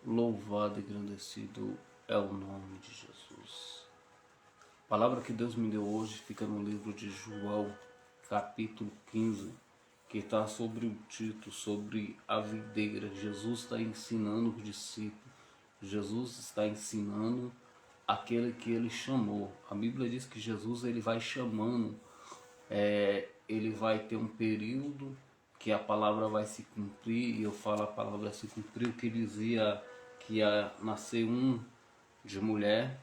Louvado e engrandecido é o nome de Jesus. A palavra que Deus me deu hoje fica no livro de João, capítulo 15, que está sobre o título, sobre a videira. Jesus está ensinando os discípulos. Jesus está ensinando aquele que ele chamou. A Bíblia diz que Jesus ele vai chamando, ele vai ter um período que a palavra vai se cumprir, e eu falo a palavra vai se cumprir, o que dizia que ia nascer um de mulher,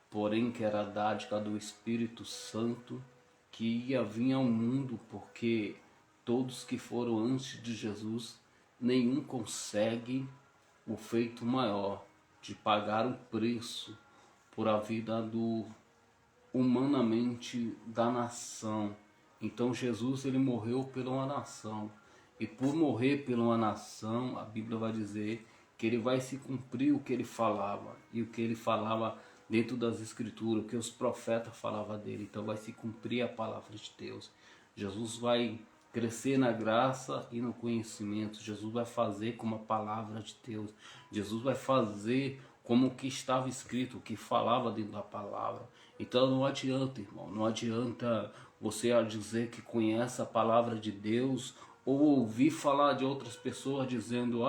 porém que era a dádiva do Espírito Santo, que ia vir ao mundo, porque todos que foram antes de Jesus, nenhum consegue o feito maior de pagar o preço por a vida do humanamente da nação. Então Jesus ele morreu pela uma nação, e por morrer pela uma nação, a Bíblia vai dizer que ele vai se cumprir o que ele falava, e o que ele falava dentro das escrituras, o que os profetas falavam dele. Então vai se cumprir a palavra de Deus. Jesus vai crescer na graça e no conhecimento. Jesus vai fazer como a palavra de Deus. Jesus vai fazer como o que estava escrito, o que falava dentro da palavra. Então não adianta, irmão, não adianta você dizer que conhece a palavra de Deus ou ouvir falar de outras pessoas dizendo,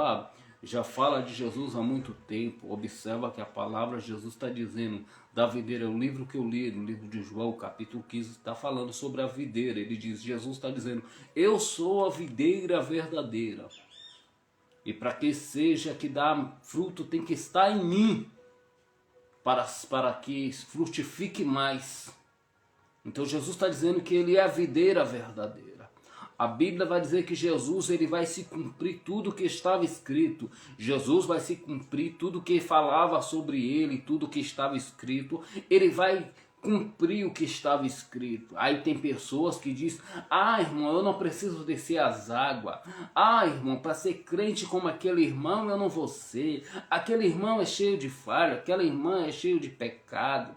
já fala de Jesus há muito tempo. Observa que a palavra de Jesus está dizendo da videira. O livro que eu li, no livro de João, capítulo 15, está falando sobre a videira. Ele diz, Jesus está dizendo, eu sou a videira verdadeira. E para que seja que dá fruto, tem que estar em mim, para que frutifique mais. Então Jesus está dizendo que ele é a videira verdadeira. A Bíblia vai dizer que Jesus ele vai se cumprir tudo que estava escrito. Jesus vai se cumprir tudo que falava sobre ele, tudo que estava escrito. Ele vai cumprir o que estava escrito. Aí tem pessoas que dizem, irmão, eu não preciso descer as águas. Irmão, para ser crente como aquele irmão eu não vou ser. Aquele irmão é cheio de falha, aquela irmã é cheio de pecado.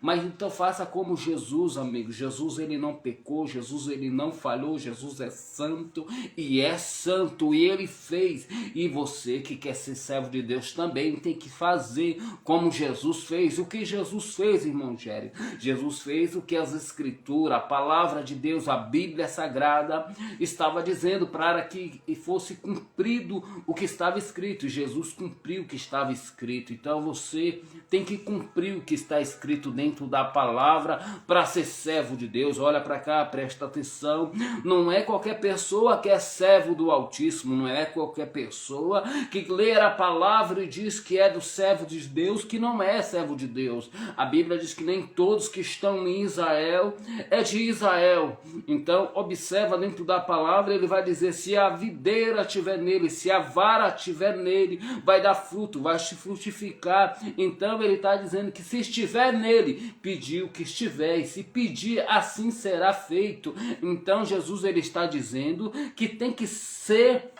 Mas então faça como Jesus, amigo. Jesus ele não pecou, Jesus ele não falhou, Jesus é santo e ele fez. E você que quer ser servo de Deus também tem que fazer como Jesus fez. O que Jesus fez, irmão Gério? Jesus fez o que as escrituras, a palavra de Deus, a Bíblia Sagrada estava dizendo, para que fosse cumprido o que estava escrito. E Jesus cumpriu o que estava escrito. Então você tem que cumprir o que está escrito dentro da palavra para ser servo de Deus. Olha para cá, presta atenção. Não é qualquer pessoa que é servo do Altíssimo, não é qualquer pessoa que lê a palavra e diz que é do servo de Deus que não é servo de Deus. A Bíblia diz que nem todos que estão em Israel é de Israel. Então observa dentro da palavra, ele vai dizer, se a videira estiver nele, se a vara estiver nele, vai dar fruto, vai se frutificar. Então ele está dizendo que se estiver nele, pedir o que estiver, e se pedir, assim será feito. Então Jesus ele está dizendo que tem que ser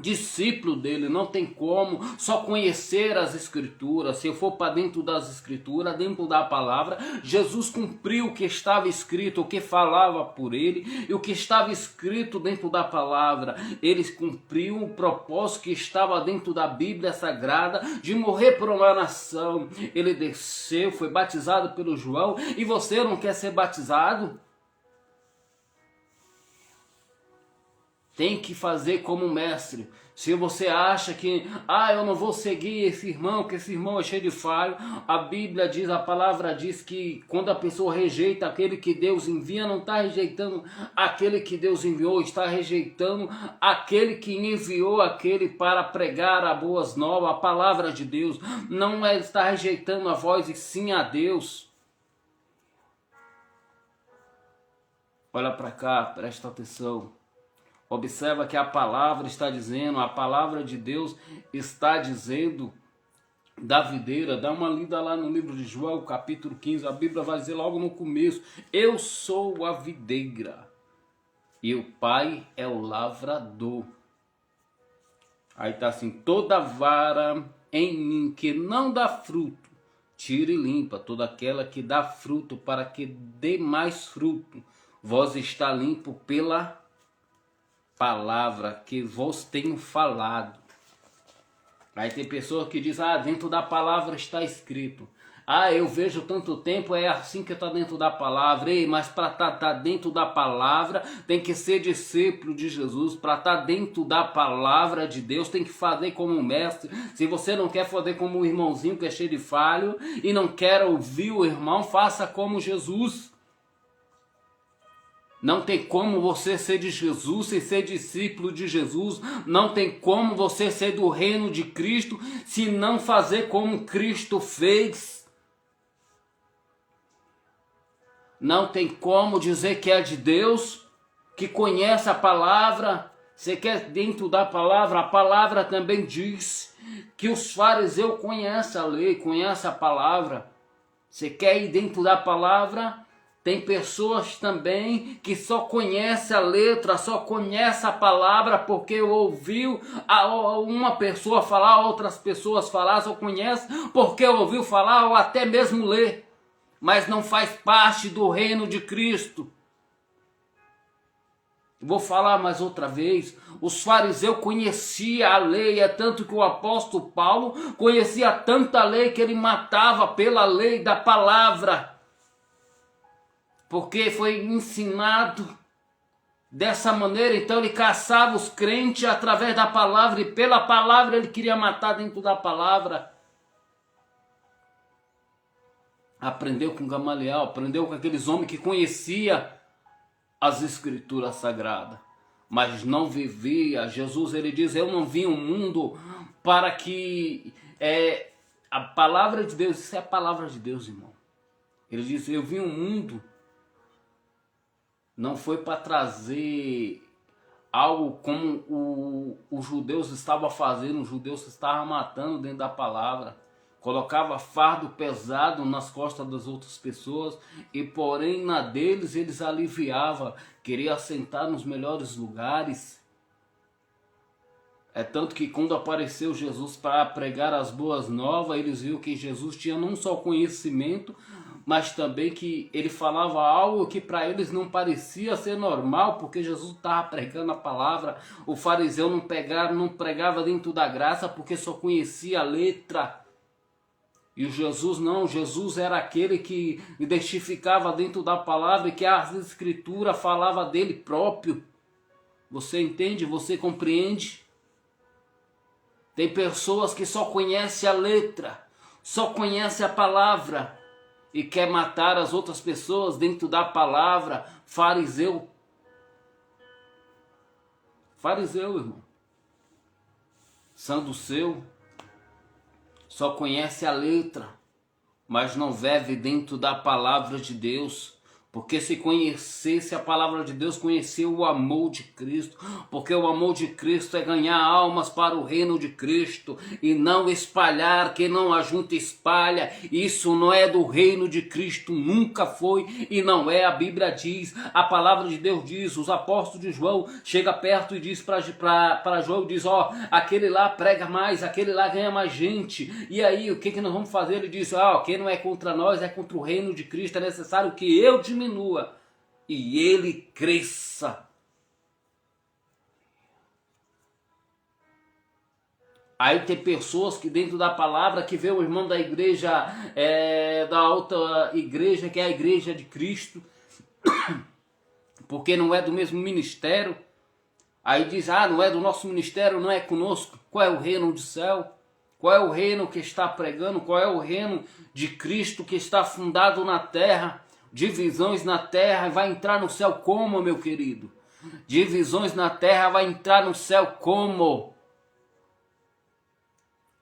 discípulo dele. Não tem como só conhecer as escrituras. Se eu for para dentro das escrituras, dentro da palavra, Jesus cumpriu o que estava escrito, o que falava por ele, e o que estava escrito dentro da palavra. Ele cumpriu o propósito que estava dentro da Bíblia Sagrada, de morrer por uma nação. Ele desceu, foi batizado pelo João, e você não quer ser batizado? Tem que fazer como mestre. Se você acha que, eu não vou seguir esse irmão, que esse irmão é cheio de falho, a Bíblia diz, a palavra diz que quando a pessoa rejeita aquele que Deus envia, não está rejeitando aquele que Deus enviou, está rejeitando aquele que enviou aquele para pregar a boas novas, a palavra de Deus. Não está rejeitando a voz e sim a Deus. Olha para cá, presta atenção. Observa que a palavra está dizendo, a palavra de Deus está dizendo da videira. Dá uma lida lá no livro de João, capítulo 15, a Bíblia vai dizer logo no começo, eu sou a videira e o Pai é o lavrador. Aí está assim, toda vara em mim que não dá fruto, tira e limpa. Toda aquela que dá fruto, para que dê mais fruto. Vós está limpo pela palavra que vos tenho falado. Aí tem pessoa que diz, dentro da palavra está escrito. Eu vejo tanto tempo, é assim que está dentro da palavra. Ei, mas para estar dentro da palavra, tem que ser discípulo de Jesus. Para estar dentro da palavra de Deus, tem que fazer como um mestre. Se você não quer fazer como um irmãozinho que é cheio de falho, e não quer ouvir o irmão, faça como Jesus. Não tem como você ser de Jesus e ser discípulo de Jesus. Não tem como você ser do reino de Cristo se não fazer como Cristo fez. Não tem como dizer que é de Deus, que conhece a palavra. Você quer dentro da palavra? A palavra também diz que os fariseus conhecem a lei, conhecem a palavra. Você quer ir dentro da palavra? Tem pessoas também que só conhecem a letra, só conhecem a palavra porque ouviu uma pessoa falar, outras pessoas falar, só conhece porque ouviu falar ou até mesmo ler, mas não faz parte do reino de Cristo. Vou falar mais outra vez, os fariseus conheciam a lei, é tanto que o apóstolo Paulo conhecia tanta lei que ele matava pela lei da palavra. Porque foi ensinado dessa maneira, então ele caçava os crentes através da palavra, e pela palavra ele queria matar dentro da palavra. Aprendeu com Gamaliel, aprendeu com aqueles homens que conheciam as escrituras sagradas, mas não vivia. Jesus, ele diz, eu não vim ao mundo para que... a palavra de Deus, isso é a palavra de Deus, irmão. Ele diz, eu vim ao mundo... Não foi para trazer algo como os judeus estavam fazendo, os judeus estavam matando dentro da palavra. Colocava fardo pesado nas costas das outras pessoas e porém na deles eles aliviavam, queria assentar nos melhores lugares. É tanto que quando apareceu Jesus para pregar as boas novas, eles viram que Jesus tinha não só conhecimento, mas também que ele falava algo que para eles não parecia ser normal, porque Jesus estava pregando a palavra. O fariseu não pregava dentro da graça porque só conhecia a letra. E o Jesus não, Jesus era aquele que identificava dentro da palavra e que a escritura falava dele próprio. Você entende? Você compreende? Tem pessoas que só conhecem a letra, só conhecem a palavra e quer matar as outras pessoas dentro da palavra. Fariseu. Fariseu, irmão. Saduceu. Só conhece a letra, mas não vive dentro da palavra de Deus. Porque se conhecesse a palavra de Deus, conheceu o amor de Cristo. Porque o amor de Cristo é ganhar almas para o reino de Cristo e não espalhar. Quem não ajunta espalha. Isso não é do reino de Cristo, nunca foi e não é. A Bíblia diz, a palavra de Deus diz, os apóstolos de João chega perto e diz para João, diz, aquele lá prega mais, aquele lá ganha mais gente. E aí, o que nós vamos fazer? Ele diz, quem não é contra nós é contra o reino de Cristo. É necessário que eu diminua e ele cresça. Aí tem pessoas que dentro da palavra que vê o irmão da igreja, da outra igreja, que é a igreja de Cristo, porque não é do mesmo ministério. Aí diz, não é do nosso ministério, não é conosco. Qual é o reino do céu? Qual é o reino que está pregando? Qual é o reino de Cristo que está fundado na terra? Divisões na terra, vai entrar no céu como, meu querido? Divisões na terra, vai entrar no céu como?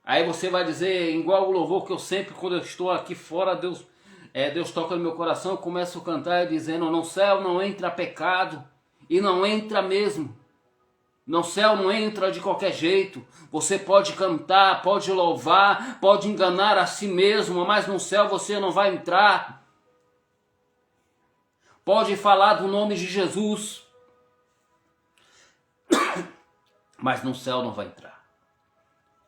Aí você vai dizer, igual o louvor que eu sempre, quando eu estou aqui fora, Deus toca no meu coração, eu começo a cantar dizendo, no céu não entra pecado, e não entra mesmo. No céu não entra de qualquer jeito. Você pode cantar, pode louvar, pode enganar a si mesmo, mas no céu você não vai entrar. Pode falar do nome de Jesus, mas no céu não vai entrar.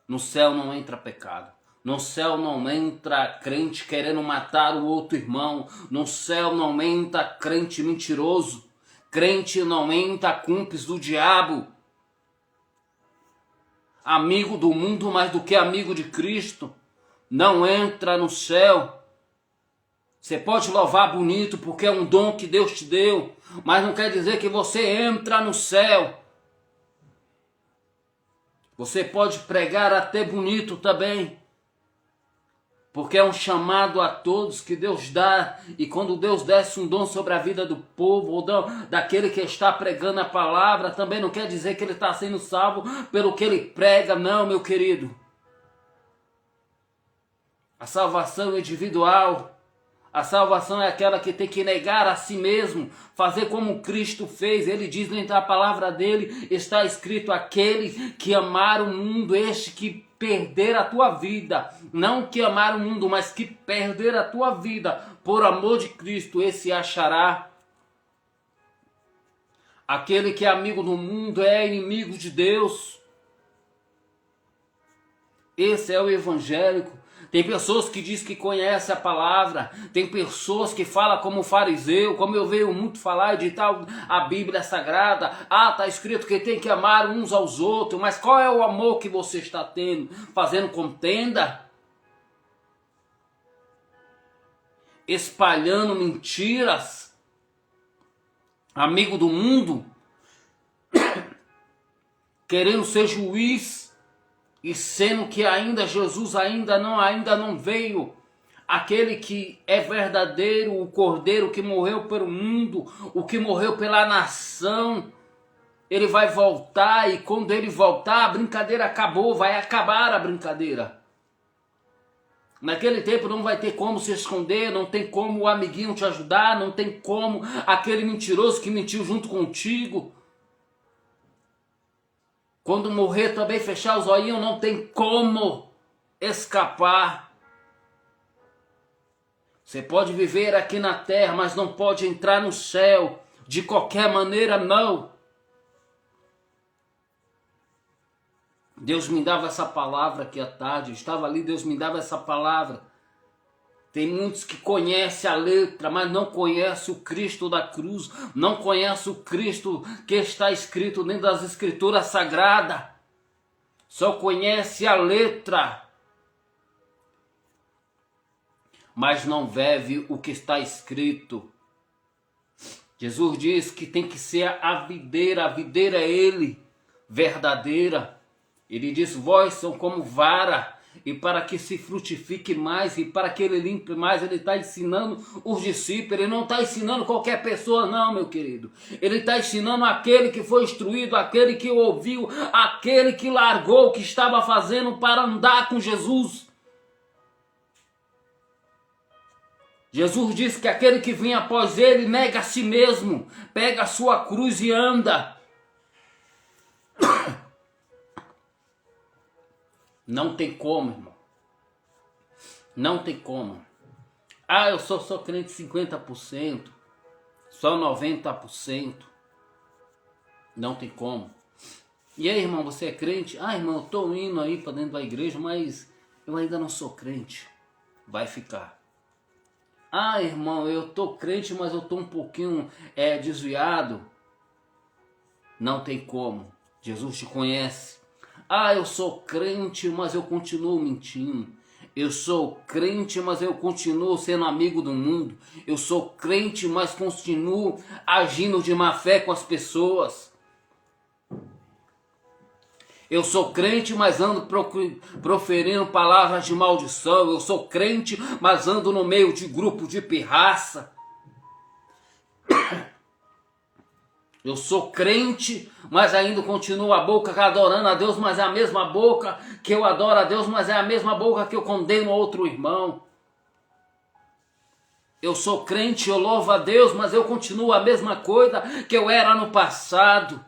No céu não entra pecado. No céu não entra crente querendo matar o outro irmão. No céu não entra crente mentiroso. Crente não entra cúmplice do diabo. amigo do mundo mais do que amigo de Cristo, não entra no céu. Você pode louvar bonito porque é um dom que Deus te deu, mas não quer dizer que você entra no céu. Você pode pregar até bonito também, porque é um chamado a todos que Deus dá, e quando Deus desce um dom sobre a vida do povo, ou daquele que está pregando a palavra, também não quer dizer que ele está sendo salvo pelo que ele prega, não, meu querido. A salvação individual, a salvação é aquela que tem que negar a si mesmo, fazer como Cristo fez. Ele diz dentro da palavra dele, está escrito: aquele que amar o mundo, este que perder a tua vida, não que amar o mundo, mas que perder a tua vida por amor de Cristo, esse achará. Aquele que é amigo do mundo é inimigo de Deus. Esse é o evangélico. Tem pessoas que dizem que conhecem a palavra, tem pessoas que falam como fariseu, como eu vejo muito falar de tal, a Bíblia Sagrada, está escrito que tem que amar uns aos outros, mas qual é o amor que você está tendo? Fazendo contenda? Espalhando mentiras? Amigo do mundo? Querendo ser juiz? E sendo que ainda Jesus ainda não veio, aquele que é verdadeiro, o Cordeiro que morreu pelo mundo, o que morreu pela nação, ele vai voltar, e quando ele voltar, a brincadeira acabou, vai acabar a brincadeira. Naquele tempo não vai ter como se esconder, não tem como o amiguinho te ajudar, não tem como aquele mentiroso que mentiu junto contigo. Quando morrer também, fechar os olhinhos, não tem como escapar. Você pode viver aqui na terra, mas não pode entrar no céu. De qualquer maneira, não. Deus me dava essa palavra aqui à tarde. Eu estava ali, Deus me dava essa palavra. Tem muitos que conhecem a letra, mas não conhecem o Cristo da cruz, não conhecem o Cristo que está escrito dentro das Escrituras Sagradas. Só conhece a letra, mas não vive o que está escrito. Jesus diz que tem que ser a videira é Ele, verdadeira. Ele diz: vós são como vara. E para que se frutifique mais, e para que ele limpe mais, ele está ensinando os discípulos. Ele não está ensinando qualquer pessoa, não, meu querido. Ele está ensinando aquele que foi instruído, aquele que ouviu, aquele que largou o que estava fazendo para andar com Jesus. Jesus disse que aquele que vem após ele nega a si mesmo, pega a sua cruz e anda. Não tem como, irmão. Não tem como. Eu sou crente 50%, só 90%. Não tem como. E aí, irmão, você é crente? Irmão, eu estou indo aí para dentro da igreja, mas eu ainda não sou crente. Vai ficar. Irmão, eu estou crente, mas eu estou um pouquinho desviado. Não tem como. Jesus te conhece. Eu sou crente, mas eu continuo mentindo. Eu sou crente, mas eu continuo sendo amigo do mundo. Eu sou crente, mas continuo agindo de má fé com as pessoas. Eu sou crente, mas ando proferindo palavras de maldição. Eu sou crente, mas ando no meio de grupo de pirraça. Eu sou crente, mas ainda continuo a boca adorando a Deus, mas é a mesma boca que eu adoro a Deus, mas é a mesma boca que eu condeno outro irmão. Eu sou crente, eu louvo a Deus, mas eu continuo a mesma coisa que eu era no passado.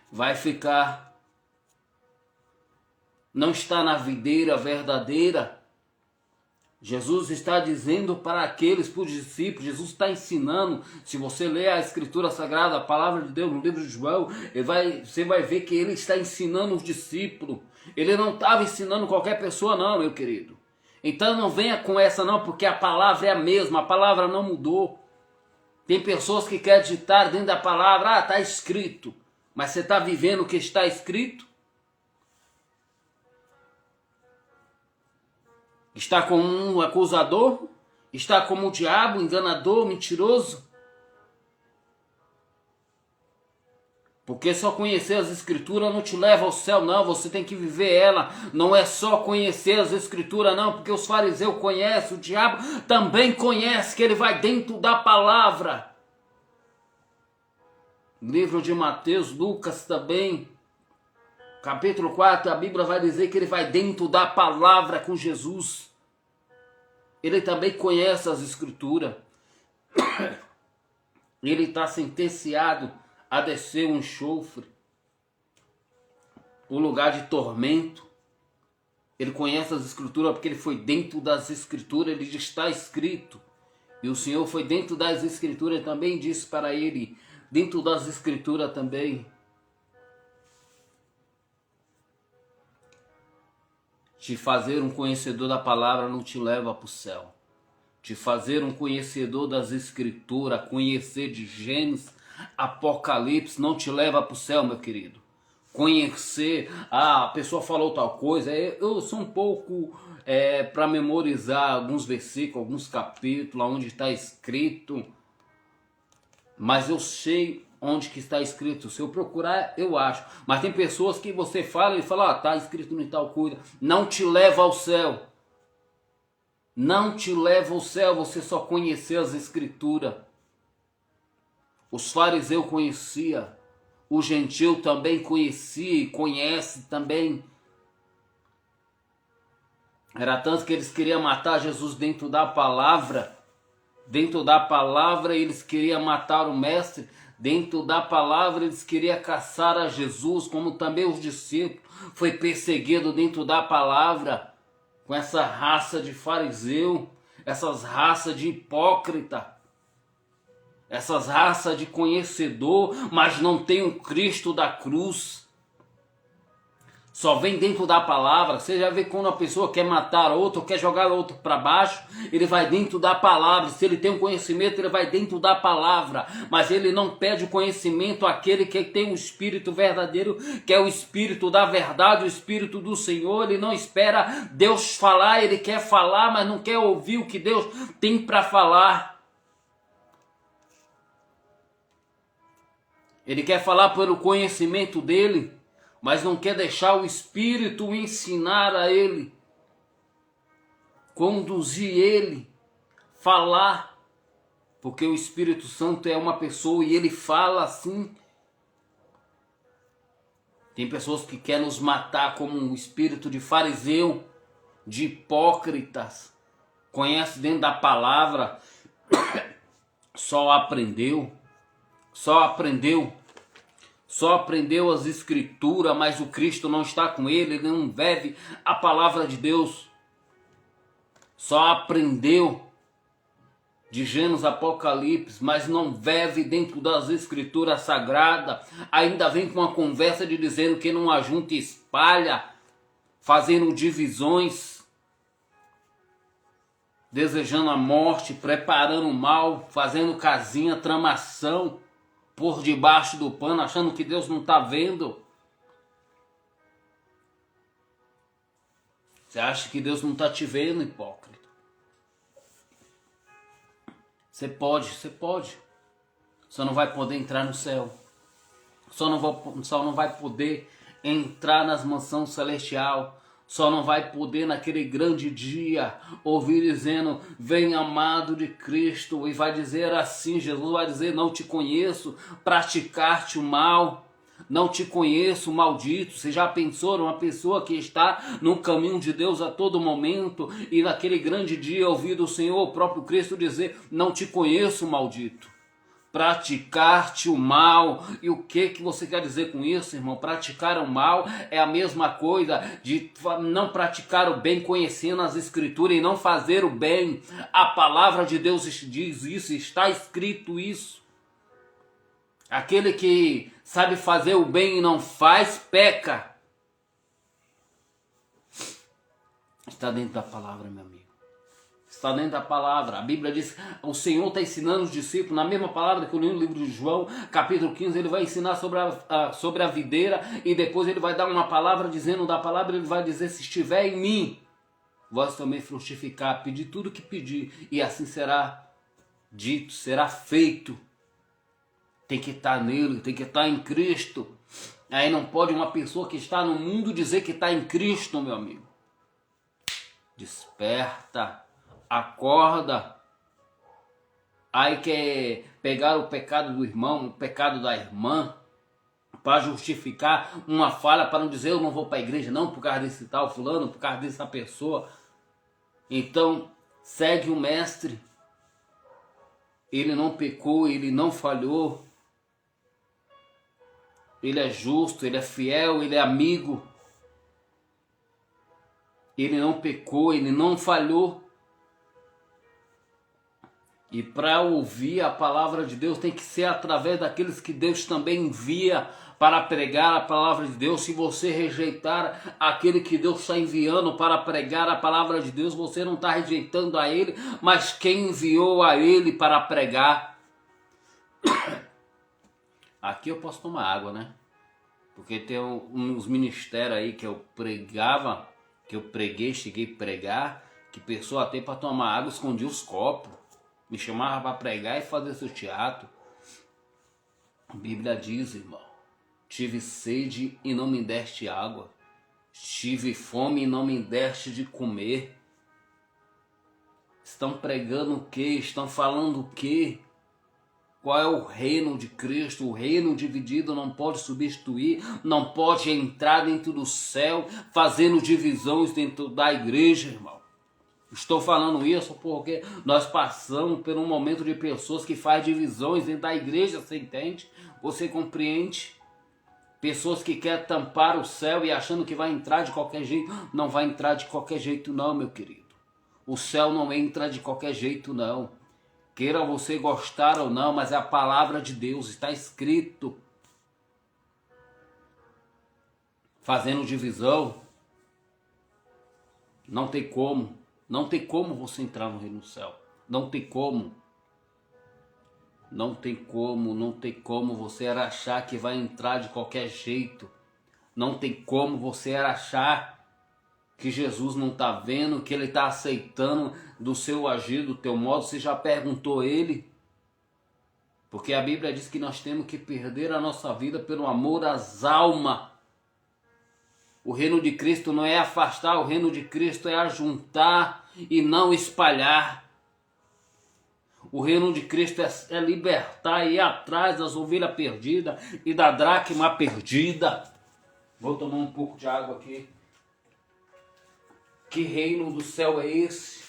Vai ficar. Não está na videira verdadeira. Jesus está dizendo para aqueles, para os discípulos, Jesus está ensinando. Se você ler a Escritura Sagrada, a palavra de Deus no livro de João, você vai ver que ele está ensinando os discípulos. Ele não estava ensinando qualquer pessoa não, meu querido. Então não venha com essa não, porque a palavra é a mesma, a palavra não mudou. Tem pessoas que querem digitar dentro da palavra, está escrito, Mas você está vivendo o que está escrito? Está como um acusador? Está como o diabo, enganador, mentiroso? Porque só conhecer as escrituras não te leva ao céu, não. Você tem que viver ela. Não é só conhecer as escrituras, não. Porque os fariseus conhecem, o diabo também conhece, que ele vai dentro da palavra. Livro de Mateus, Lucas também. Capítulo 4, a Bíblia vai dizer que ele vai dentro da palavra com Jesus. Ele também conhece as escrituras. Ele está sentenciado a descer um enxofre, o lugar de tormento. Ele conhece as escrituras porque ele foi dentro das escrituras, ele está escrito. E o Senhor foi dentro das escrituras e também disse para ele, dentro das escrituras também, te fazer um conhecedor da palavra não te leva para o céu. Te fazer um conhecedor das escrituras, conhecer de Gênesis, Apocalipse, não te leva para o céu, meu querido. Conhecer, a pessoa falou tal coisa, eu sou um pouco para memorizar alguns versículos, alguns capítulos, onde está escrito, mas eu sei onde que está escrito. Se eu procurar, eu acho. Mas tem pessoas que você fala e fala, está escrito em tal coisa, não te leva ao céu. Não te leva ao céu você só conhecer as escrituras. Os fariseus conheciam, o gentio também conhecia e conhece também. Era tanto que eles queriam matar Jesus dentro da palavra. Dentro da palavra eles queriam matar o mestre. Dentro da palavra eles queriam caçar a Jesus, como também os discípulos. Foi perseguido dentro da palavra. Com essa raça de fariseu, essas raças de hipócrita, essas raças de conhecedor, mas não tem o Cristo da cruz. Só vem dentro da palavra. Você já vê quando a pessoa quer matar outro, quer jogar outro para baixo, ele vai dentro da palavra. Se ele tem um conhecimento, ele vai dentro da palavra. Mas ele não pede o conhecimento àquele que tem o Espírito verdadeiro, que é o Espírito da verdade, o Espírito do Senhor. Ele não espera Deus falar, ele quer falar, mas não quer ouvir o que Deus tem para falar. Ele quer falar pelo conhecimento dele, mas não quer deixar o Espírito ensinar a ele, conduzir ele, falar, porque o Espírito Santo é uma pessoa e ele fala assim. Tem pessoas que querem nos matar como um espírito de fariseu, de hipócritas, conhece dentro da palavra, só aprendeu as escrituras, mas o Cristo não está com ele não vive a palavra de Deus. Só aprendeu de Gênesis, Apocalipse, mas não vive dentro das escrituras sagradas. Ainda vem com uma conversa de dizendo que não ajunta e espalha, fazendo divisões, desejando a morte, preparando o mal, fazendo casinha, tramação por debaixo do pano, achando que Deus não está vendo. Você acha que Deus não está te vendo, hipócrita? Você pode. Só não vai poder entrar no céu. Só não vai poder entrar nas mansões celestial. Só não vai poder naquele grande dia ouvir dizendo, vem amado de Cristo, e vai dizer assim, Jesus vai dizer, não te conheço, praticar-te o mal, não te conheço, maldito. Você já pensou numa pessoa que está no caminho de Deus a todo momento, e naquele grande dia ouvir do Senhor, o próprio Cristo dizer, não te conheço, maldito. Praticar-te o mal. E o que você quer dizer com isso, irmão? Praticar o mal é a mesma coisa de não praticar o bem, conhecendo as escrituras e não fazer o bem. A palavra de Deus diz isso, está escrito isso. Aquele que sabe fazer o bem e não faz, peca. Está dentro da palavra, meu amigo. Está dentro da palavra. A Bíblia diz, o Senhor está ensinando os discípulos, na mesma palavra que eu li no livro de João, capítulo 15, ele vai ensinar sobre a videira, e depois ele vai dar uma palavra, dizendo da palavra, ele vai dizer, se estiver em mim, vós também frutificar, pedir tudo que pedir, e assim será dito, será feito. Tem que estar nele, tem que estar em Cristo. Aí não pode uma pessoa que está no mundo dizer que está em Cristo, meu amigo. Desperta, acorda. Aí quer pegar o pecado do irmão, o pecado da irmã, para justificar uma falha, para não dizer eu não vou para a igreja não, por causa desse tal fulano, por causa dessa pessoa. Então, segue o mestre. Ele não pecou, ele não falhou. Ele é justo, ele é fiel, ele é amigo. Ele não pecou, ele não falhou. E para ouvir a palavra de Deus tem que ser através daqueles que Deus também envia para pregar a palavra de Deus. Se você rejeitar aquele que Deus está enviando para pregar a palavra de Deus, você não está rejeitando a ele, mas quem enviou a ele para pregar. Aqui eu posso tomar água, né? Porque tem uns ministérios aí que eu pregava, que eu preguei, cheguei a pregar, que pessoa até para tomar água escondia os copos. Me chamava para pregar e fazer seu teatro. A Bíblia diz, irmão, tive sede e não me deste água. Tive fome e não me deste de comer. Estão pregando o quê? Estão falando o quê? Qual é o reino de Cristo? O reino dividido não pode substituir, não pode entrar dentro do céu, fazendo divisões dentro da igreja, irmão. Estou falando isso porque nós passamos por um momento de pessoas que fazem divisões dentro da igreja, você entende? Você compreende? Pessoas que querem tampar o céu e achando que vai entrar de qualquer jeito. Não vai entrar de qualquer jeito não, meu querido. O céu não entra de qualquer jeito não. Queira você gostar ou não, mas é a palavra de Deus, está escrito. Fazendo divisão, não tem como. Não tem como você entrar no reino do céu. Não tem como. Não tem como, não tem como você achar que vai entrar de qualquer jeito. Não tem como você achar que Jesus não está vendo, que ele está aceitando do seu agir, do teu modo. Você já perguntou ele? Porque a Bíblia diz que nós temos que perder a nossa vida pelo amor às almas. O reino de Cristo não é afastar, o reino de Cristo é ajuntar e não espalhar. O reino de Cristo é libertar e ir atrás das ovelhas perdidas e da dracma perdida. Vou tomar um pouco de água aqui. Que reino do céu é esse?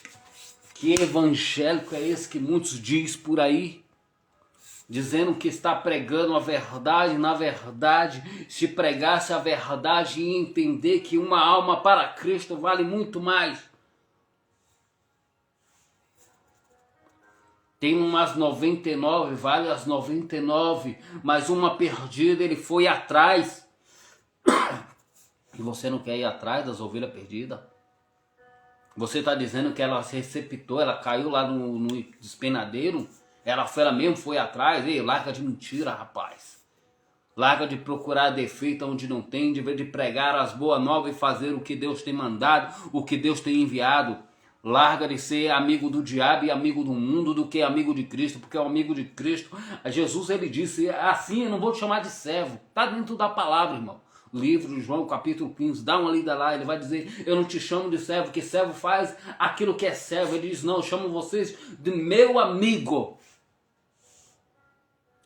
Que evangélico é esse que muitos dizem por aí? Dizendo que está pregando a verdade. Na verdade, se pregasse a verdade e entender que uma alma para Cristo vale muito mais. Tem umas 99, vale as 99, mas uma perdida, ele foi atrás. E você não quer ir atrás das ovelhas perdidas? Você está dizendo que ela se receptou, ela caiu lá no despenadeiro? Ela mesmo foi atrás? Ei, larga de mentira, rapaz. Larga de procurar defeito onde não tem, de vez de pregar as boas novas e fazer o que Deus tem mandado, o que Deus tem enviado. Larga de ser amigo do diabo e amigo do mundo do que amigo de Cristo, porque é o amigo de Cristo. Jesus, ele disse, assim eu não vou te chamar de servo. Está dentro da palavra, irmão. Livro de João, capítulo 15, dá uma lida lá, ele vai dizer, eu não te chamo de servo, porque servo faz aquilo que é servo. Ele diz, não, eu chamo vocês de meu amigo.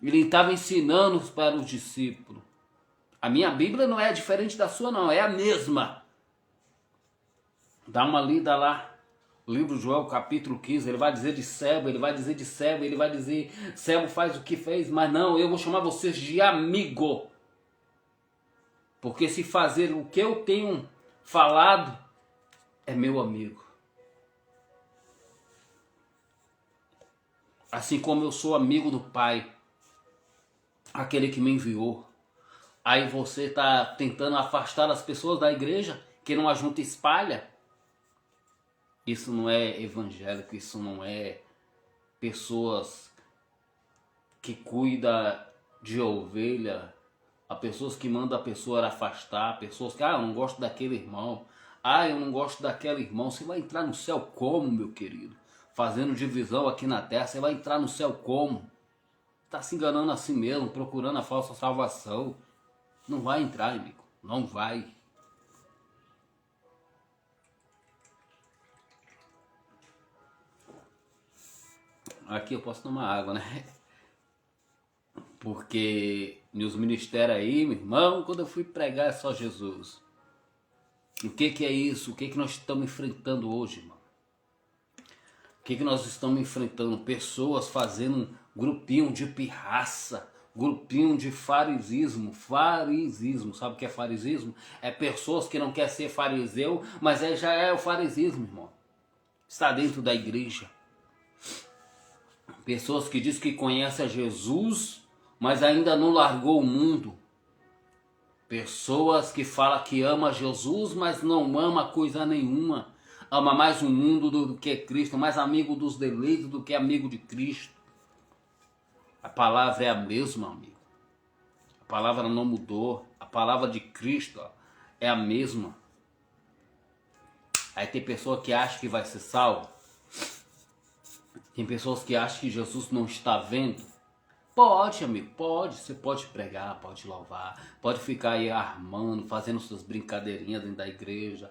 Ele estava ensinando para os discípulos. A minha Bíblia não é diferente da sua não, é a mesma. Dá uma lida lá. Livro de João, capítulo 15, ele vai dizer de servo, ele vai dizer de servo, ele vai dizer, servo faz o que fez, mas não, eu vou chamar vocês de amigo. Porque se fazer o que eu tenho falado, é meu amigo. Assim como eu sou amigo do Pai, aquele que me enviou. Aí você está tentando afastar as pessoas da igreja, que não ajunta e espalha. Isso não é evangélico, isso não é pessoas que cuidam de ovelha, a pessoas que mandam a pessoa afastar, pessoas que, eu não gosto daquele irmão, eu não gosto daquele irmão. Você vai entrar no céu como, meu querido? Fazendo divisão aqui na terra, você vai entrar no céu como? Está se enganando a si mesmo, procurando a falsa salvação. Não vai entrar, amigo, não vai. Aqui eu posso tomar água, né? Porque meus ministérios aí, meu irmão, quando eu fui pregar é só Jesus. O que é isso? O que nós estamos enfrentando hoje, irmão? O que nós estamos enfrentando? Pessoas fazendo um grupinho de pirraça, grupinho de farisismo. Farisismo, sabe o que é farisismo? É pessoas que não querem ser fariseu, mas já é o farisismo, irmão. Está dentro da igreja. Pessoas que dizem que conhecem a Jesus, mas ainda não largou o mundo. Pessoas que falam que ama Jesus, mas não ama coisa nenhuma. Ama mais o mundo do que Cristo, mais amigo dos deleites do que amigo de Cristo. A palavra é a mesma, amigo. A palavra não mudou. A palavra de Cristo é a mesma. Aí tem pessoa que acha que vai ser salvo. Tem pessoas que acham que Jesus não está vendo. Pode, amigo, pode. Você pode pregar, pode louvar, pode ficar aí armando, fazendo suas brincadeirinhas dentro da igreja.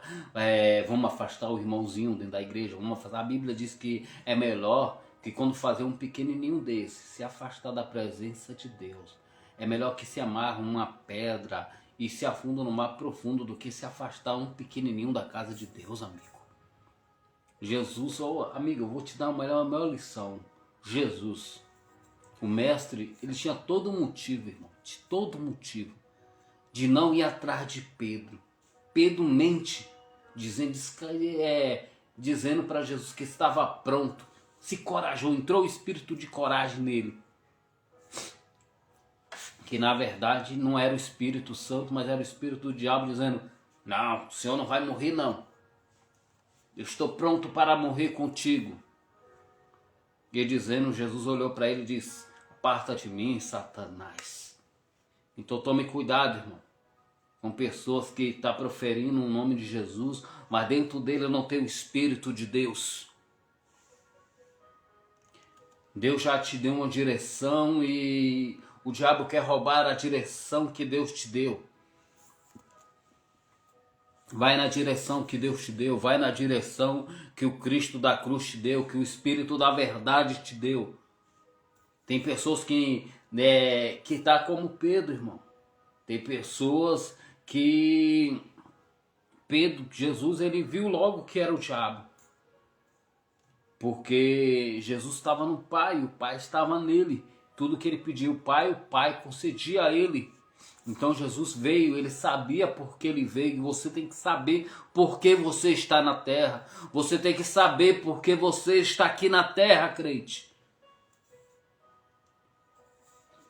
Vamos afastar o irmãozinho dentro da igreja. Vamos afastar. A Bíblia diz que é melhor que quando fazer um pequenininho desse, se afastar da presença de Deus. É melhor que se amarra uma pedra e se afunda no mar profundo do que se afastar um pequenininho da casa de Deus, amigo. Jesus, amigo, eu vou te dar a maior lição. Jesus, o mestre, ele tinha todo motivo, irmão, de todo motivo, de não ir atrás de Pedro. Pedro mente, dizendo para Jesus que estava pronto, se corajou, entrou o espírito de coragem nele. Que na verdade não era o Espírito Santo, mas era o espírito do diabo dizendo, não, o senhor não vai morrer não. Eu estou pronto para morrer contigo. E dizendo, Jesus olhou para ele e disse, aparta de mim, Satanás. Então tome cuidado, irmão, com pessoas que estão proferindo o nome de Jesus, mas dentro dele não tem o Espírito de Deus. Deus já te deu uma direção e o diabo quer roubar a direção que Deus te deu. Vai na direção que Deus te deu, vai na direção que o Cristo da cruz te deu, que o Espírito da verdade te deu. Tem pessoas que tá como Pedro, irmão. Tem pessoas que Jesus, ele viu logo que era o diabo. Porque Jesus estava no Pai, o Pai estava nele. Tudo que ele pediu o Pai concedia a ele. Então Jesus veio, ele sabia por que ele veio. Você tem que saber por que você está na terra. Você tem que saber por que você está aqui na terra, crente.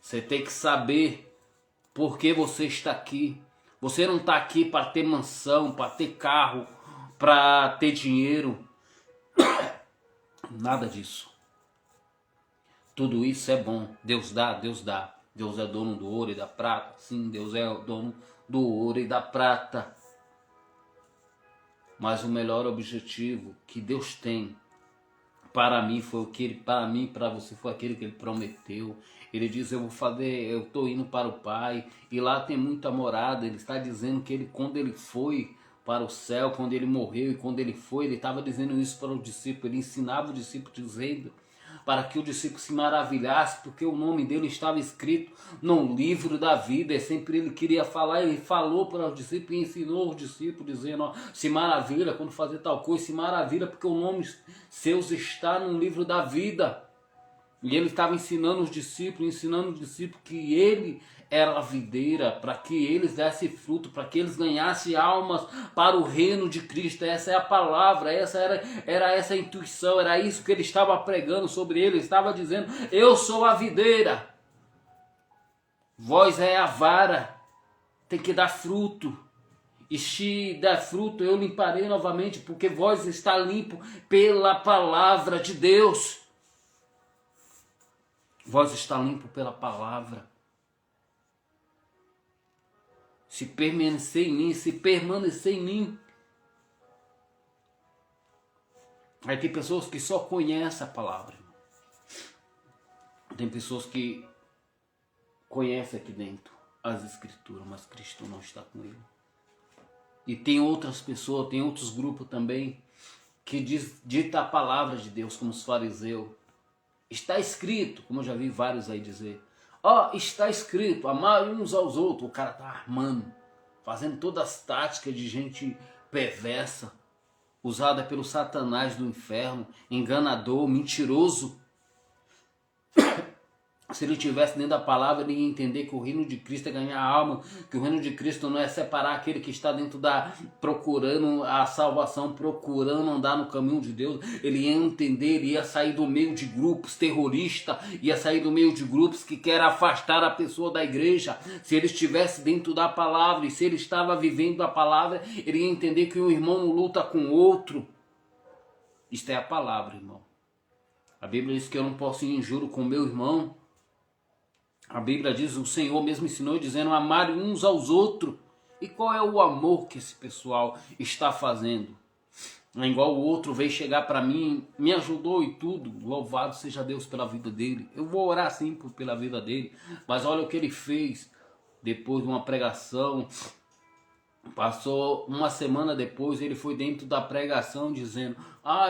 Você tem que saber por que você está aqui. Você não está aqui para ter mansão, para ter carro, para ter dinheiro. Nada disso. Tudo isso é bom. Deus dá, Deus dá. Deus é dono do ouro e da prata. Sim, Deus é o dono do ouro e da prata. Mas o melhor objetivo que Deus tem para mim foi o que ele, para mim, para você, foi aquele que ele prometeu. Ele diz, eu estou indo para o Pai e lá tem muita morada. Ele está dizendo que ele, quando ele foi para o céu, quando ele morreu e quando ele foi, ele estava dizendo isso para o discípulo. Ele ensinava o discípulo dizendo, para que o discípulo se maravilhasse, porque o nome dele estava escrito no livro da vida. E sempre ele queria falar, ele falou para os discípulos e ensinou os discípulos, dizendo, se maravilha quando fazer tal coisa, se maravilha porque o nome seus está no livro da vida. E ele estava ensinando os discípulos que ele era a videira, para que eles dessem fruto, para que eles ganhassem almas para o reino de Cristo. Essa é a palavra, era essa a intuição, era isso que ele estava pregando sobre ele. Ele estava dizendo, eu sou a videira, vós é a vara, tem que dar fruto. e se der fruto eu limparei novamente, porque vós está limpo pela palavra de Deus. Vós está limpo pela palavra. Se permanecer em mim, se permanecer em mim. Aí tem pessoas que só conhecem a palavra. Tem pessoas que conhecem aqui dentro as escrituras, mas Cristo não está com ele. E tem outras pessoas, tem outros grupos também que dita a palavra de Deus, como os fariseus. Está escrito, como eu já vi vários aí dizer. Está escrito, amar uns aos outros. O cara está armando, fazendo todas as táticas de gente perversa, usada pelo Satanás do inferno, enganador, mentiroso. Se ele estivesse dentro da palavra, ele ia entender que o reino de Cristo é ganhar alma, que o reino de Cristo não é separar aquele que está dentro procurando a salvação, procurando andar no caminho de Deus. Ele ia entender, ele ia sair do meio de grupos terroristas, ia sair do meio de grupos que querem afastar a pessoa da igreja. Se ele estivesse dentro da palavra e se ele estava vivendo a palavra, ele ia entender que um irmão não luta com o outro. Isto é a palavra, irmão. A Bíblia diz que eu não posso ir em juro com meu irmão. A Bíblia diz, o Senhor mesmo ensinou dizendo, amar uns aos outros. E qual é o amor que esse pessoal está fazendo? É igual o outro veio chegar para mim, me ajudou e tudo. Louvado seja Deus pela vida dele. Eu vou orar sim pela vida dele. Mas olha o que ele fez depois de uma pregação. Passou uma semana depois, ele foi dentro da pregação dizendo,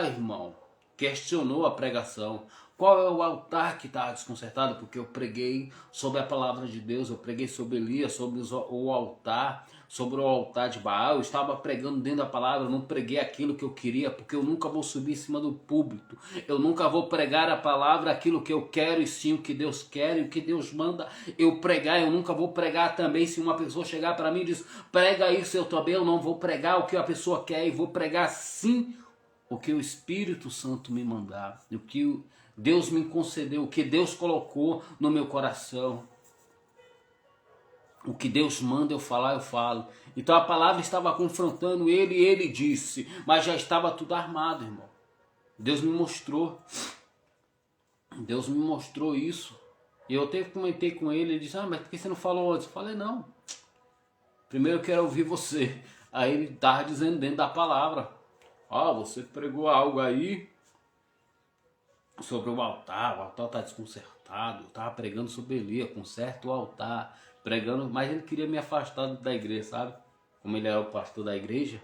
irmão, questionou a pregação. Qual é o altar que está desconcertado? Porque eu preguei sobre a palavra de Deus, eu preguei sobre Elias, sobre o altar, sobre o altar de Baal. Eu estava pregando dentro da palavra, eu não preguei aquilo que eu queria, porque eu nunca vou subir em cima do púlpito. Eu nunca vou pregar a palavra, aquilo que eu quero, e sim o que Deus quer e o que Deus manda eu pregar. Eu nunca vou pregar também se uma pessoa chegar para mim e diz, prega isso, eu também eu não vou pregar o que a pessoa quer, e vou pregar sim o que o Espírito Santo me mandar, o que Deus me concedeu, o que Deus colocou no meu coração. O que Deus manda eu falar, eu falo. Então a palavra estava confrontando ele e ele disse, mas já estava tudo armado, irmão. Deus me mostrou. Deus me mostrou isso. E eu até comentei com ele, ele disse, mas por que você não falou antes? Eu falei, não. Primeiro eu quero ouvir você. Aí ele estava dizendo dentro da palavra, você pregou algo aí sobre o altar está desconcertado, eu estava pregando sobre Elias, conserta o altar, pregando, mas ele queria me afastar da igreja, sabe? Como ele era o pastor da igreja,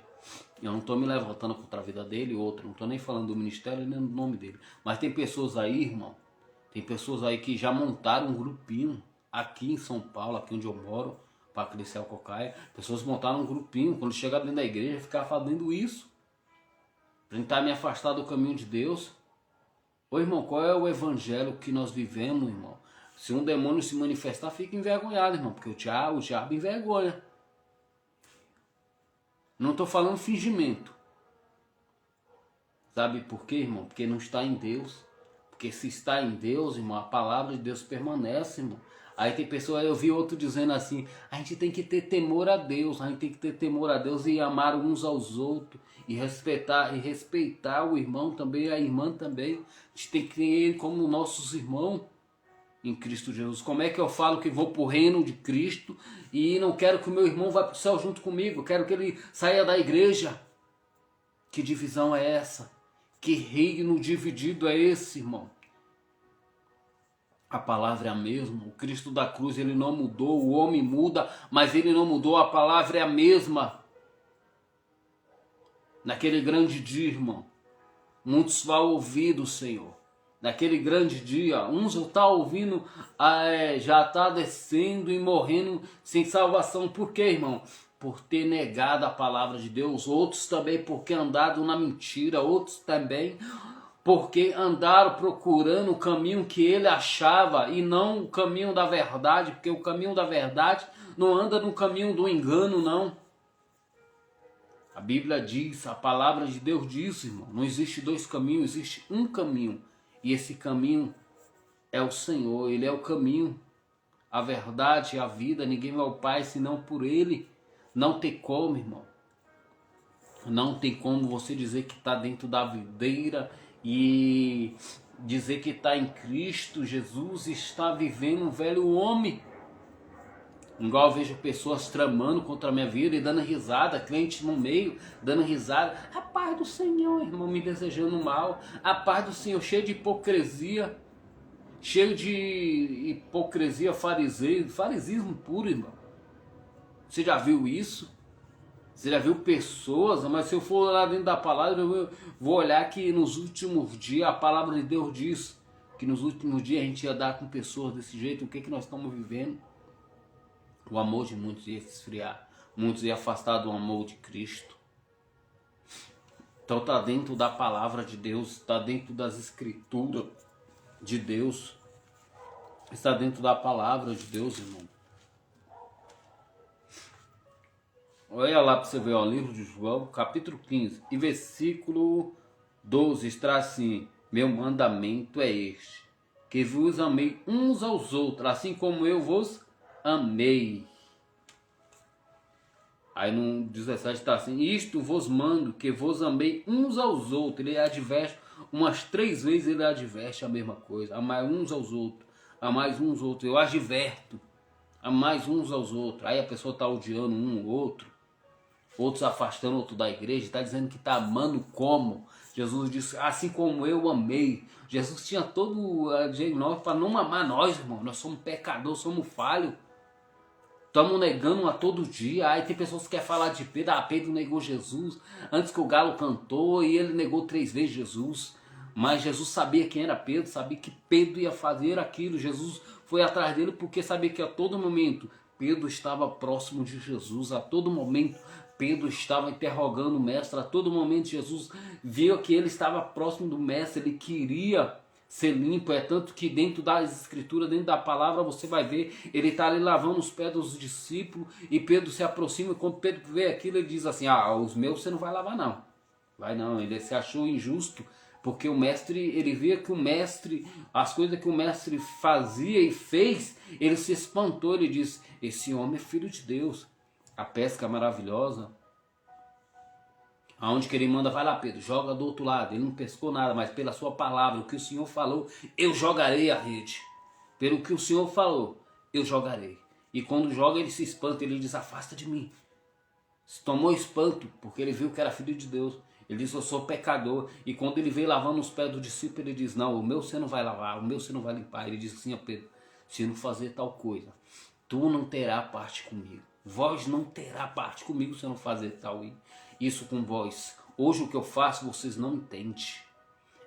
eu não estou me levantando contra a vida dele, outra, não estou nem falando do ministério nem do nome dele, mas tem pessoas aí, irmão, tem pessoas aí que já montaram um grupinho, aqui em São Paulo, aqui onde eu moro, para crescer o cocaia, pessoas montaram um grupinho, quando chegaram dentro da igreja, ficavam fazendo isso, para tentar me afastar do caminho de Deus. Ô irmão, qual é o evangelho que nós vivemos, irmão? Se um demônio se manifestar, fica envergonhado, irmão, porque o diabo envergonha. Não estou falando fingimento. Sabe por quê, irmão? Porque não está em Deus. Porque se está em Deus, irmão, a palavra de Deus permanece, irmão. Aí tem pessoa, eu vi outro dizendo assim, a gente tem que ter temor a Deus, a gente tem que ter temor a Deus e amar uns aos outros, e respeitar o irmão também, a irmã também. A gente tem que ter ele como nossos irmãos em Cristo Jesus. Como é que eu falo que vou para o reino de Cristo e não quero que o meu irmão vá para o céu junto comigo? Eu quero que ele saia da igreja. Que divisão é essa? Que reino dividido é esse, irmão? A palavra é a mesma, o Cristo da cruz ele não mudou, o homem muda, mas ele não mudou, a palavra é a mesma. Naquele grande dia, irmão, muitos vão ouvir do Senhor. Naquele grande dia, uns vão estar ouvindo, já está descendo e morrendo sem salvação. Por quê, irmão? Por ter negado a palavra de Deus, outros também porque andaram na mentira, outros também porque andaram procurando o caminho que ele achava e não o caminho da verdade, porque o caminho da verdade não anda no caminho do engano, não. A Bíblia diz, a palavra de Deus diz, irmão, não existe dois caminhos, existe um caminho. E esse caminho é o Senhor, Ele é o caminho, a verdade, a vida, ninguém vai ao Pai senão por Ele. Não tem como, irmão. Não tem como você dizer que está dentro da videira e dizer que está em Cristo Jesus e está vivendo um velho homem. Igual eu vejo pessoas tramando contra a minha vida e dando risada, crente no meio, dando risada. A paz do Senhor, irmão, me desejando mal. A paz do Senhor, cheio de hipocrisia. Cheio de hipocrisia, farisismo puro, irmão. Você já viu isso? Você já viu pessoas? Mas se eu for lá dentro da palavra, eu vou olhar que nos últimos dias, a palavra de Deus diz que nos últimos dias a gente ia dar com pessoas desse jeito. O que que nós estamos vivendo? O amor de muitos ia esfriar. Muitos iam afastar do amor de Cristo. Então está dentro da palavra de Deus, está dentro das escrituras de Deus. Está dentro da palavra de Deus, irmão. Olha lá para você ver, ó, o livro de João, capítulo 15 e versículo 12, está assim: meu mandamento é este, que vos amei uns aos outros, assim como eu vos amei. Aí no 17 está assim: isto vos mando, que vos amei uns aos outros. Ele adverte umas 3 vezes, ele adverte a mesma coisa: amar uns aos outros, amar uns aos outros. Eu adverto, amar uns aos outros. Aí a pessoa está odiando um ou outro, outros afastando outro da igreja, está dizendo que está amando como? Jesus disse: assim como eu amei. Jesus tinha todo a jeito nós para não amar nós, irmão. Nós somos pecadores, somos falhos. Estamos negando a todo dia. Aí tem pessoas que querem falar de Pedro. Ah, Pedro negou Jesus antes que o galo cantou e ele negou 3 vezes Jesus. Mas Jesus sabia quem era Pedro, sabia que Pedro ia fazer aquilo. Jesus foi atrás dele porque sabia que a todo momento Pedro estava próximo de Jesus. A todo momento Pedro estava interrogando o mestre. A todo momento Jesus viu que ele estava próximo do mestre. Ele queria ser limpo. É tanto que dentro das escrituras, dentro da palavra, você vai ver, ele está ali lavando os pés dos discípulos e Pedro se aproxima. E quando Pedro vê aquilo, ele diz assim: ah, os meus você não vai lavar não. Vai não. Ele se achou injusto porque o mestre, ele via que o mestre, as coisas que o mestre fazia e fez, ele se espantou. Ele disse: esse homem é filho de Deus. A pesca maravilhosa, aonde que ele manda, vai lá Pedro, joga do outro lado. Ele não pescou nada, mas pela sua palavra, o que o Senhor falou, eu jogarei a rede. Pelo que o Senhor falou, eu jogarei. E quando joga, ele se espanta, ele diz: afasta de mim. Se tomou espanto, porque ele viu que era filho de Deus. Ele diz: eu sou pecador. E quando ele veio lavando os pés do discípulo, ele diz: não, o meu você não vai lavar, o meu você não vai limpar. Ele diz assim: ó Pedro, se não fazer tal coisa, tu não terá parte comigo. Vós não terá parte comigo se eu não fazer tal isso com vós. Hoje o que eu faço vocês não entendem.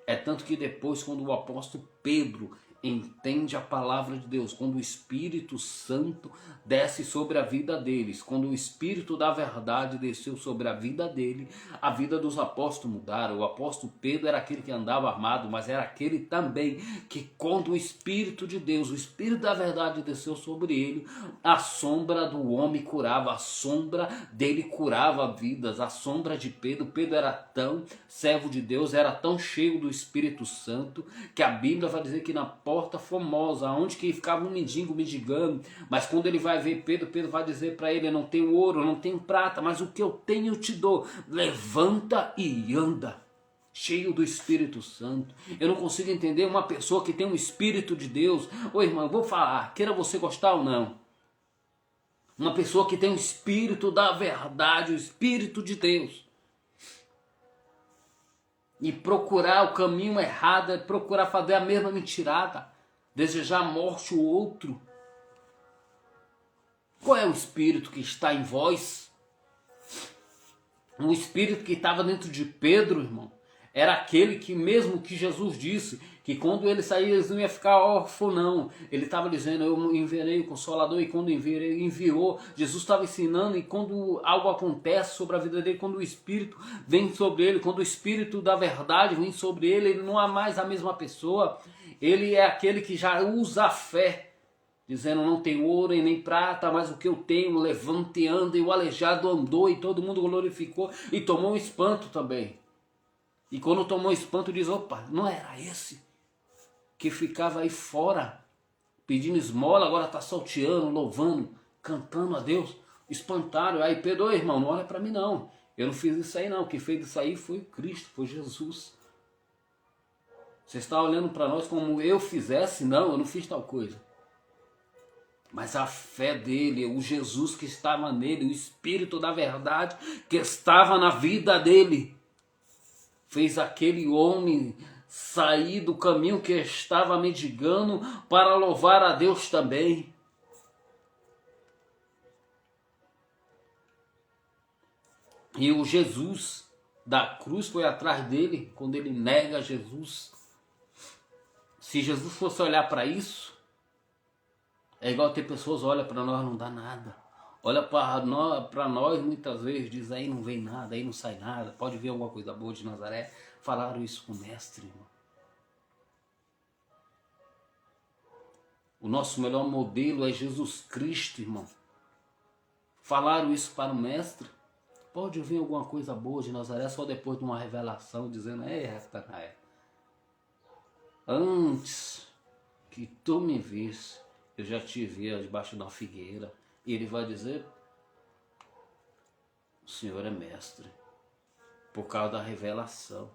É tanto que depois, quando o apóstolo Pedro entende a palavra de Deus, quando o Espírito Santo desce sobre a vida deles, quando o Espírito da verdade desceu sobre a vida dele, a vida dos apóstolos mudaram. O apóstolo Pedro era aquele que andava armado, mas era aquele também que, quando o Espírito de Deus, o Espírito da verdade desceu sobre ele, a sombra do homem curava, a sombra dele curava vidas. A sombra de Pedro era tão servo de Deus, era tão cheio do Espírito Santo, que a Bíblia vai dizer que na Porta Formosa, onde que ficava um mendigo mendigando, mas quando ele vai ver Pedro vai dizer para ele: eu não tenho ouro, eu não tenho prata, mas o que eu tenho eu te dou. Levanta e anda. Cheio do Espírito Santo. Eu não consigo entender uma pessoa que tem um Espírito de Deus. Ô irmão, eu vou falar, queira você gostar ou não. Uma pessoa que tem o Espírito da verdade, o Espírito de Deus. E procurar o caminho errado, é procurar fazer a mesma mentirada, desejar a morte o outro. Qual é o Espírito que está em vós? O Espírito que estava dentro de Pedro, irmão, era aquele que, mesmo que Jesus disse que quando ele sair eles não iam ficar órfãos, não. Ele estava dizendo: eu enviarei o Consolador. E quando enviou, Jesus estava ensinando. E quando algo acontece sobre a vida dele, quando o Espírito vem sobre ele, quando o Espírito da verdade vem sobre ele, ele não é mais a mesma pessoa. Ele é aquele que já usa a fé, dizendo: não tem ouro e nem prata, mas o que eu tenho, levanta e anda. E o aleijado andou e todo mundo glorificou e tomou um espanto também. E quando tomou espanto, diz: opa, não era esse que ficava aí fora pedindo esmola, agora está salteando, louvando, cantando a Deus. espantaram. Aí Pedro: irmão, não olha para mim não. Eu não fiz isso aí não. Quem fez isso aí foi Cristo, foi Jesus. Você está olhando para nós como eu fizesse? Não, eu não fiz tal coisa. Mas a fé dele, o Jesus que estava nele, o Espírito da verdade que estava na vida dele, fez aquele homem sair do caminho que estava mendigando para louvar a Deus também. E o Jesus da cruz foi atrás dele quando ele nega Jesus. Se Jesus fosse olhar para isso, é igual ter pessoas que olham para nós, não dá nada. Olha para nós muitas vezes, diz: aí não vem nada, aí não sai nada, pode vir alguma coisa boa de Nazaré. Falaram isso com o mestre, irmão. O nosso melhor modelo é Jesus Cristo, irmão. Falaram isso para o mestre. Pode vir alguma coisa boa de Nazaré só depois de uma revelação, dizendo: Natanael, antes que tu me visse, eu já te via debaixo de uma figueira. E ele vai dizer: o Senhor é mestre, por causa da revelação.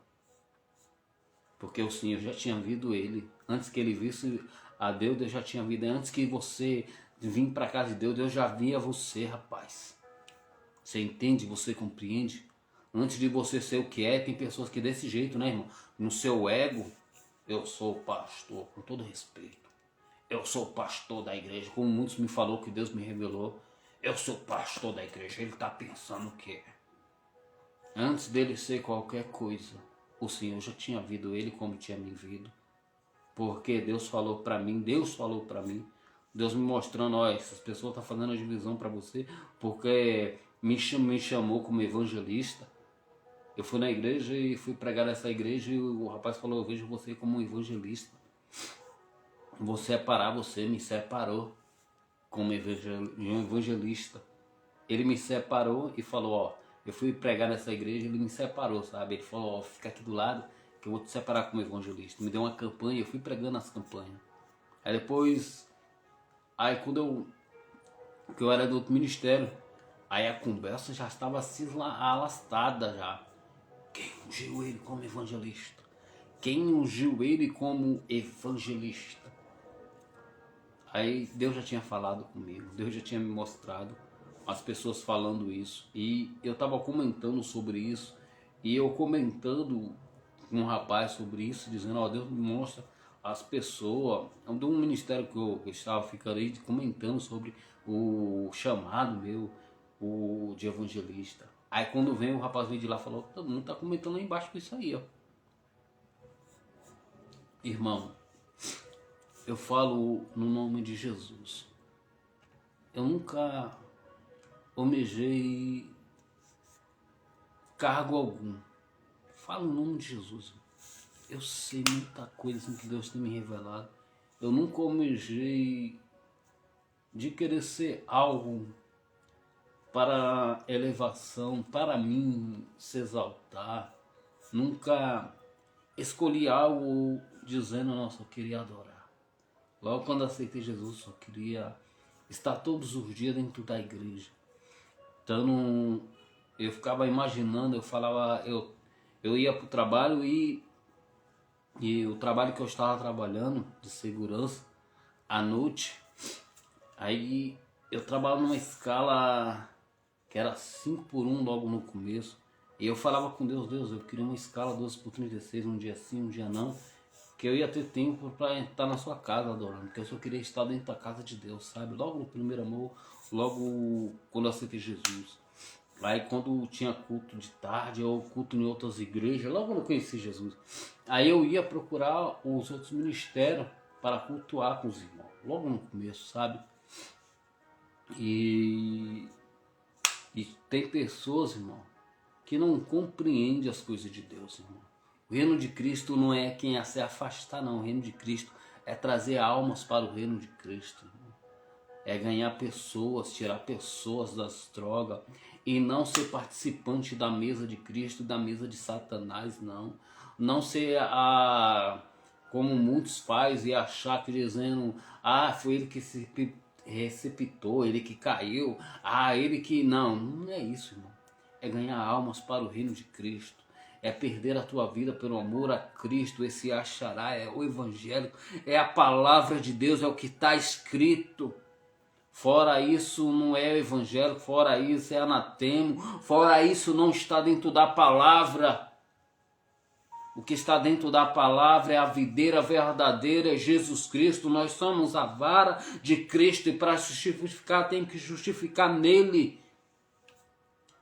Porque o Senhor já tinha visto ele. Antes que ele visse a Deus, Deus já tinha visto. Antes que você vir para a casa de Deus, Deus já via você, rapaz. Você entende? Você compreende? Antes de você ser o que é, tem pessoas que desse jeito, né, irmão? No seu ego: eu sou pastor, com todo respeito. Eu sou pastor da igreja. Como muitos me falaram que Deus me revelou. Eu sou pastor da igreja. Ele está pensando o quê? Antes dele ser qualquer coisa, o Senhor já tinha visto ele como tinha me visto. Porque Deus falou para mim, Deus me mostrando: ó, essas pessoas estão fazendo a divisão para você, porque me chamou como evangelista. Eu fui na igreja e fui pregar nessa igreja e o rapaz falou: eu vejo você como um evangelista. Vou separar você, me separou como evangelista. Ele me separou e falou: ó, eu fui pregar nessa igreja, ele me separou, sabe? Ele falou: ó, fica aqui do lado que eu vou te separar como evangelista. Me deu uma campanha, eu fui pregando as campanhas. Aí depois, quando eu era do outro ministério, aí a conversa já estava assim alastrada já. Quem ungiu ele como evangelista? Quem ungiu ele como evangelista? Aí Deus já tinha falado comigo, Deus já tinha me mostrado as pessoas falando isso. E eu estava comentando sobre isso, e eu comentando com um rapaz sobre isso, dizendo: ó, Deus me mostra as pessoas. De um ministério que eu estava ficando aí, comentando sobre o chamado meu, o de evangelista. Aí quando vem o rapaz veio de lá e falou: todo mundo está comentando lá embaixo com isso aí, ó. Irmão, eu falo no nome de Jesus. Eu nunca almejei cargo algum. Falo no nome de Jesus. Eu sei muita coisa assim que Deus tem me revelado. Eu nunca almejei de querer ser algo para elevação, para mim se exaltar. Nunca escolhi algo dizendo: nossa, eu queria adorar. Logo quando aceitei Jesus, eu queria estar todos os dias dentro da igreja. Então, eu ficava imaginando, eu falava, eu ia para o trabalho e o trabalho que eu estava trabalhando de segurança à noite, aí eu trabalhava numa escala que era 5x1 logo no começo. E eu falava com Deus: Deus, eu queria uma escala 12x36, um dia sim, um dia não, que eu ia ter tempo para estar na sua casa adorando, porque eu só queria estar dentro da casa de Deus, sabe? Logo no primeiro amor, logo quando eu aceitei Jesus. Aí quando tinha culto de tarde ou culto em outras igrejas, logo quando eu conheci Jesus, aí eu ia procurar os outros ministérios para cultuar com os irmãos, logo no começo, sabe? E tem pessoas, irmão, que não compreendem as coisas de Deus, irmão. O reino de Cristo não é quem a se afastar, não. O reino de Cristo é trazer almas para o reino de Cristo, irmão. É ganhar pessoas, tirar pessoas das drogas e não ser participante da mesa de Cristo, da mesa de Satanás, não. Não ser como muitos fazem e achar que dizendo: ah, foi ele que se receptou, ele que caiu, ele que... Não é isso, irmão. É ganhar almas para o reino de Cristo. É perder a tua vida pelo amor a Cristo. Esse achará é o evangelho, é a palavra de Deus, é o que está escrito. Fora isso não é evangelho, fora isso é anatema, fora isso não está dentro da palavra. O que está dentro da palavra é a videira verdadeira, é Jesus Cristo. Nós somos a vara de Cristo e para justificar tem que justificar nele.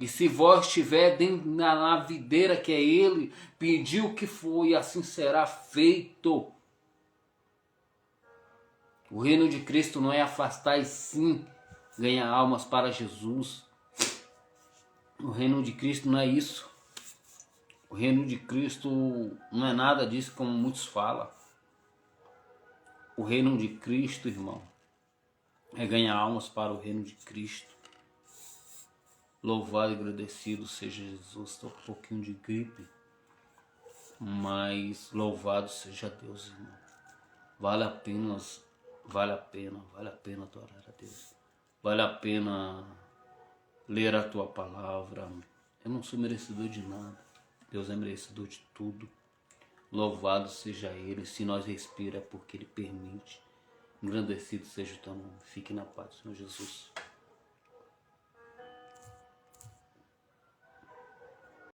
E se vós estiver dentro na videira que é ele, pediu que foi, assim será feito. O reino de Cristo não é afastar, e sim ganhar almas para Jesus. O reino de Cristo não é isso. O reino de Cristo não é nada disso como muitos falam. O reino de Cristo, irmão, é ganhar almas para o reino de Cristo. Louvado e agradecido seja Jesus. Estou com um pouquinho de gripe, mas louvado seja Deus, irmão. Vale a pena adorar a Deus. Vale a pena ler a tua palavra. Eu não sou merecedor de nada. Deus é merecedor de tudo. Louvado seja Ele. Se nós respiramos é porque Ele permite. Engrandecido seja o teu nome. Fique na paz, Senhor Jesus.